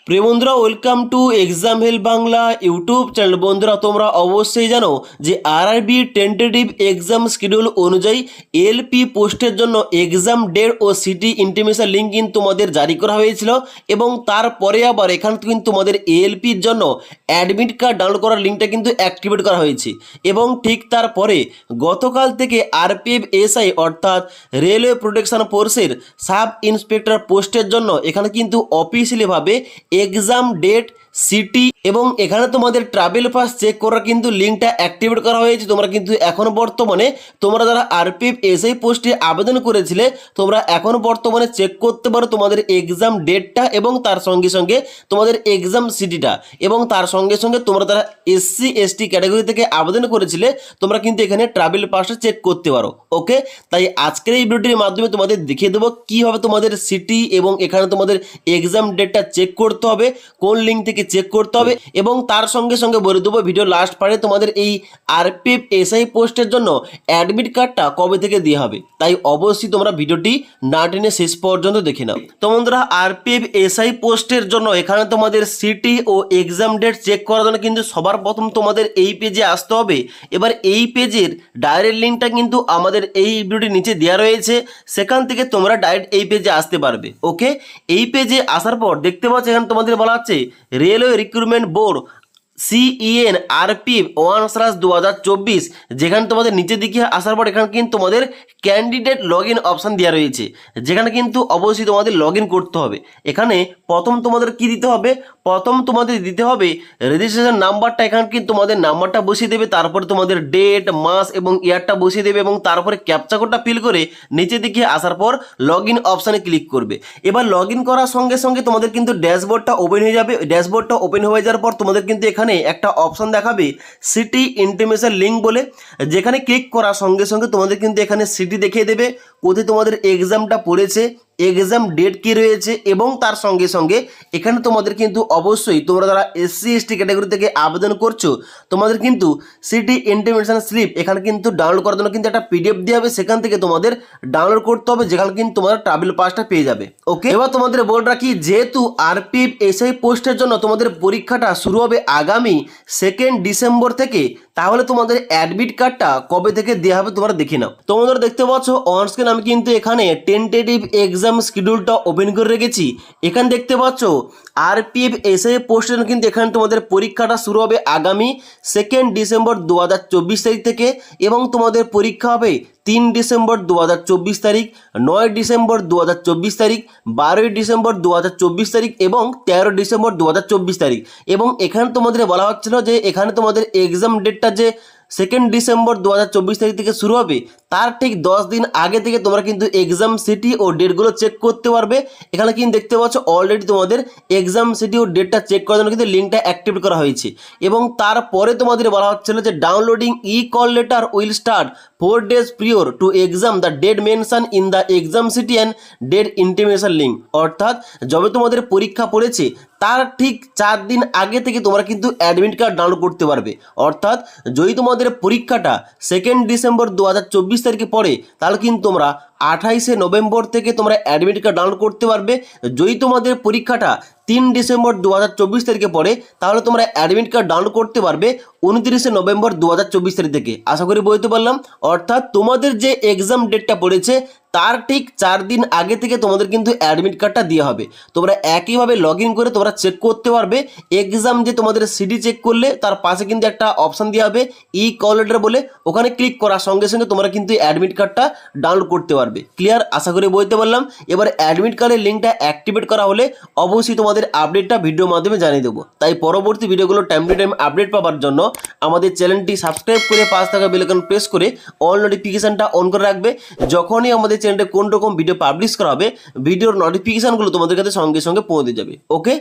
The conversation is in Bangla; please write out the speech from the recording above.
প্রিয় বন্ধুরা, welcome to exam help Bangla YouTube channel. বন্ধুরা, তোমরা অবশ্যই জানো যে আরআরবি টেন্টেটিভ এক্সাম শিডিউল অনুযায়ী এলপি পোস্টের জন্য এক্সাম ডেট ও সিটি ইন্টিমেশন লিঙ্ক কিন্তু তোমাদের জারি করা হয়েছিল এবং তারপরে আবার এখানে কিন্তু তোমাদের এলপির জন্য অ্যাডমিট কার্ড ডাউনলোড করার লিঙ্কটা কিন্তু অ্যাক্টিভেট করা হয়েছে। এবং ঠিক তারপরে গতকাল থেকে আরপিএফ এসআই অর্থাৎ রেলওয়ে প্রোটেকশন ফোর্সের সাব ইন্সপেক্টর পোস্টের জন্য এখানে কিন্তু অফিসিয়ালিভাবে এক্সাম ডেট সিটি এবং এখানে তোমাদের ট্রাভেল পাস চেক করার কিন্তু লিঙ্কটা অ্যাক্টিভেট করা হয়েছে। তোমরা কিন্তু এখন বর্তমানে তোমরা যারা আরপিএফ এসআই পোস্টে আবেদন করেছিলে তোমরা এখন বর্তমানে চেক করতে পারো তোমাদের এক্সাম ডেটটা এবং তার সঙ্গে সঙ্গে তোমাদের এক্সাম সিটিটা এবং তার সঙ্গে সঙ্গে তোমরা যারা এসসি এসটি ক্যাটাগরি থেকে আবেদন করেছিলে তোমরা কিন্তু এখানে ট্রাভেল পাসটা চেক করতে পারো। ওকে, তাই আজকের এই ভিডিওটির মাধ্যমে তোমাদের দেখিয়ে দেবো কীভাবে তোমাদের সিটি এবং এখানে তোমাদের এক্সাম ডেটটা চেক করতে হবে, কোন লিঙ্ক থেকে চেক করতে হবে এবং তার সঙ্গে সঙ্গে বলে দেবো ভিডিও লাস্ট পার্টে তোমাদের এই আরপিএফ এসআই পোস্টের জন্য অ্যাডমিট কার্ডটা কবে থেকে দেওয়া হবে। তাই অবশ্যই তোমরা ভিডিওটি না টেনে শেষ পর্যন্ত দেখে নাও। তো বন্ধুরা, আরপিএফ এসআই পোস্টের জন্য এখানে তোমাদের সিটি ও এক্সাম ডেট চেক করার জন্য কিন্তু সবার প্রথম তোমাদের এই পেজে আসতে হবে। এবার এই পেজের ডাইরেক্ট লিঙ্কটা কিন্তু আমাদের এই ভিডিওটির নিচে দেওয়া রয়েছে, সেখান থেকে তোমরা ডাইরেক্ট এই পেজে আসতে পারবে। ওকে, এই পেজে আসার পর দেখতে পাচ্ছ এখানে তোমাদের বলা হচ্ছে railway recruitment board CEN RPF 1/2024, যেখানে তোমাদের নিচের দিকে আসার পর এখানে কিন্তু তোমাদের ক্যান্ডিডেট লগ ইন অপশান দেওয়া রয়েছে, যেখানে কিন্তু অবশ্যই তোমাদের লগ ইন করতে হবে। এখানে প্রথম তোমাদের কি দিতে হবে, প্রথম তোমাদের দিতে হবে রেজিস্ট্রেশন নাম্বারটা। এখানে কিন্তু তোমাদের নাম্বারটা বসিয়ে দেবে, তারপরে তোমাদের ডেট মাস এবং ইয়ারটা বসিয়ে দেবে এবং তারপরে ক্যাপচা কোডটা ফিল করে নিচের দিকে আসার পর লগ ইন অপশানে ক্লিক করবে। এবার লগ ইন করার সঙ্গে সঙ্গে তোমাদের কিন্তু ড্যাশবোর্ডটা ওপেন হয়ে যাবে। ড্যাশবোর্ডটা ওপেন হয়ে যাওয়ার পর তোমাদের কিন্তু এখানে একটা অপশন দেখাবে সিটি ইন্টিমেশন লিঙ্ক বলে, যেখানে ক্লিক করার সঙ্গে সঙ্গে তোমাদের কিন্তু এখানে সিটি দেখিয়ে দেবে কোথায় তোমাদের এক্সামটা পড়েছে, এক্সাম ডেট কি রয়েছে এবং তার সঙ্গে সঙ্গে এখানে তোমাদের কিন্তু অবশ্যই তোমরা যারা এসসি এসটি ক্যাটাগরি থেকে আবেদন করছো তোমাদের কিন্তু সিটি ইন্টিমেশন স্লিপ এখানে কিন্তু ডাউনলোড করার জন্য কিন্তু একটা পিডিএফ দেওয়া হবে, সেখান থেকে তোমাদের ডাউনলোড করতে হবে, যেখানে কিন্তু তোমাদের ট্রাভেল পাসটা পেয়ে যাবে। ওকে, এবার তোমাদের বলে রাখি যেহেতু আরপিএফ এসআই পোস্টের জন্য তোমাদের পরীক্ষাটা শুরু হবে আগামী 2 ডিসেম্বর থেকে, তাহলে তোমাদের অ্যাডমিট কার্ডটা কবে থেকে দেওয়া হবে তোমরা দেখে নাও। তোমাদের দেখতে পাচ্ছ অন স্ক্রিন আমি কিন্তু এখানে টেন্টেটিভ এক্সাম শিডিউলটা ওপেন করে রেখেছি। এখানে দেখতে পাচ্ছ আরপিএফ এসআই পোস্টের কিন্তু এখানে তোমাদের পরীক্ষাটা শুরু হবে আগামী 2 ডিসেম্বর 2024 তারিখ থেকে এবং তোমাদের পরীক্ষা হবে 3 ডিসেম্বর 2024 তারিখ, 9 ডিসেম্বর 2024 তারিখ, 12 ডিসেম্বর 2024 তারিখ এবং 13 ডিসেম্বর 2024 তারিখ। এবং এখানে তোমাদের বলা হচ্ছিল যে এখানে তোমাদের এক্সাম ডেটটা যে 2 ডিসেম্বর 2024 তারিখ থেকে শুরু হবে তার ঠিক 10 দিন আগে থেকে তোমরা কিন্তু এক্সাম সিটি ও ডেটগুলো চেক করতে পারবে। এখানে কিন্তু দেখতে পাচ্ছ অলরেডি তোমাদের এক্সাম সিটি ও ডেটটা চেক করার জন্য কিন্তু লিঙ্কটা অ্যাক্টিভেট করা হয়েছে এবং তারপরে তোমাদের বলা হচ্ছিল যে downloading E call letter will start 4 days prior to exam the date mentioned in the exam city and date intimation link। অর্থাৎ যবে তোমাদের পরীক্ষা পড়েছে তার ঠিক 4 দিন আগে থেকে তোমরা কিন্তু অ্যাডমিট কার্ড ডাউনলোড করতে পারবে। অর্থাৎ যদি তোমাদের পরীক্ষাটা 2 ডিসেম্বর 2024 তারিখে পড়ে তাহলে কিন্তু তোমরা 28 নভেম্বর থেকে তোমরা অ্যাডমিট কার্ড ডাউনলোড করতে পারবে। যদি তোমাদের পরীক্ষাটা 3 ডিসেম্বর 2024 তারিখে পড়ে তাহলে তোমরা অ্যাডমিট কার্ড ডাউনলোড করতে পারবে 29 নভেম্বর 2024 তারিখ থেকে। আশা করি বলতে পারলাম। অর্থাৎ তোমাদের যে এক্সাম ডেটটা পড়েছে তার ঠিক 4 দিন আগে থেকে তোমাদের কিন্তু অ্যাডমিট কার্ডটা দেওয়া হবে। তোমরা একইভাবে লগ ইন করে তোমরা চেক করতে পারবে এক্সাম যে তোমাদের সিডি চেক করলে তার পাশে কিন্তু একটা অপশান দেওয়া হবে ই কল লেটার বলে, ওখানে ক্লিক করার সঙ্গে সঙ্গে তোমরা কিন্তু অ্যাডমিট কার্ডটা ডাউনলোড করতে পারবে। ক্লিয়ার? আশা করি বলতে পারলাম। এবার অ্যাডমিট কার্ডের লিঙ্কটা অ্যাক্টিভেট করা হলে অবশ্যই তোমাদের আপডেটটা ভিডিওর মাধ্যমে জানিয়ে দেবো। তাই পরবর্তী ভিডিওগুলো টাইম টু টাইম আপডেট পাওয়ার জন্য আমাদের চ্যানেলটি সাবস্ক্রাইব করে পাশ থাকা বেল আইকন প্রেস করে অল নোটিফিকেশনটা অন করে রাখবে। যখনই আমাদের চ্যানেলে কোন রকম ভিডিও পাবলিশ করা হবে ভিডিওর নোটিফিকেশনগুলো তোমাদের কাছে সঙ্গে সঙ্গে পৌঁছে যাবে। ওকে।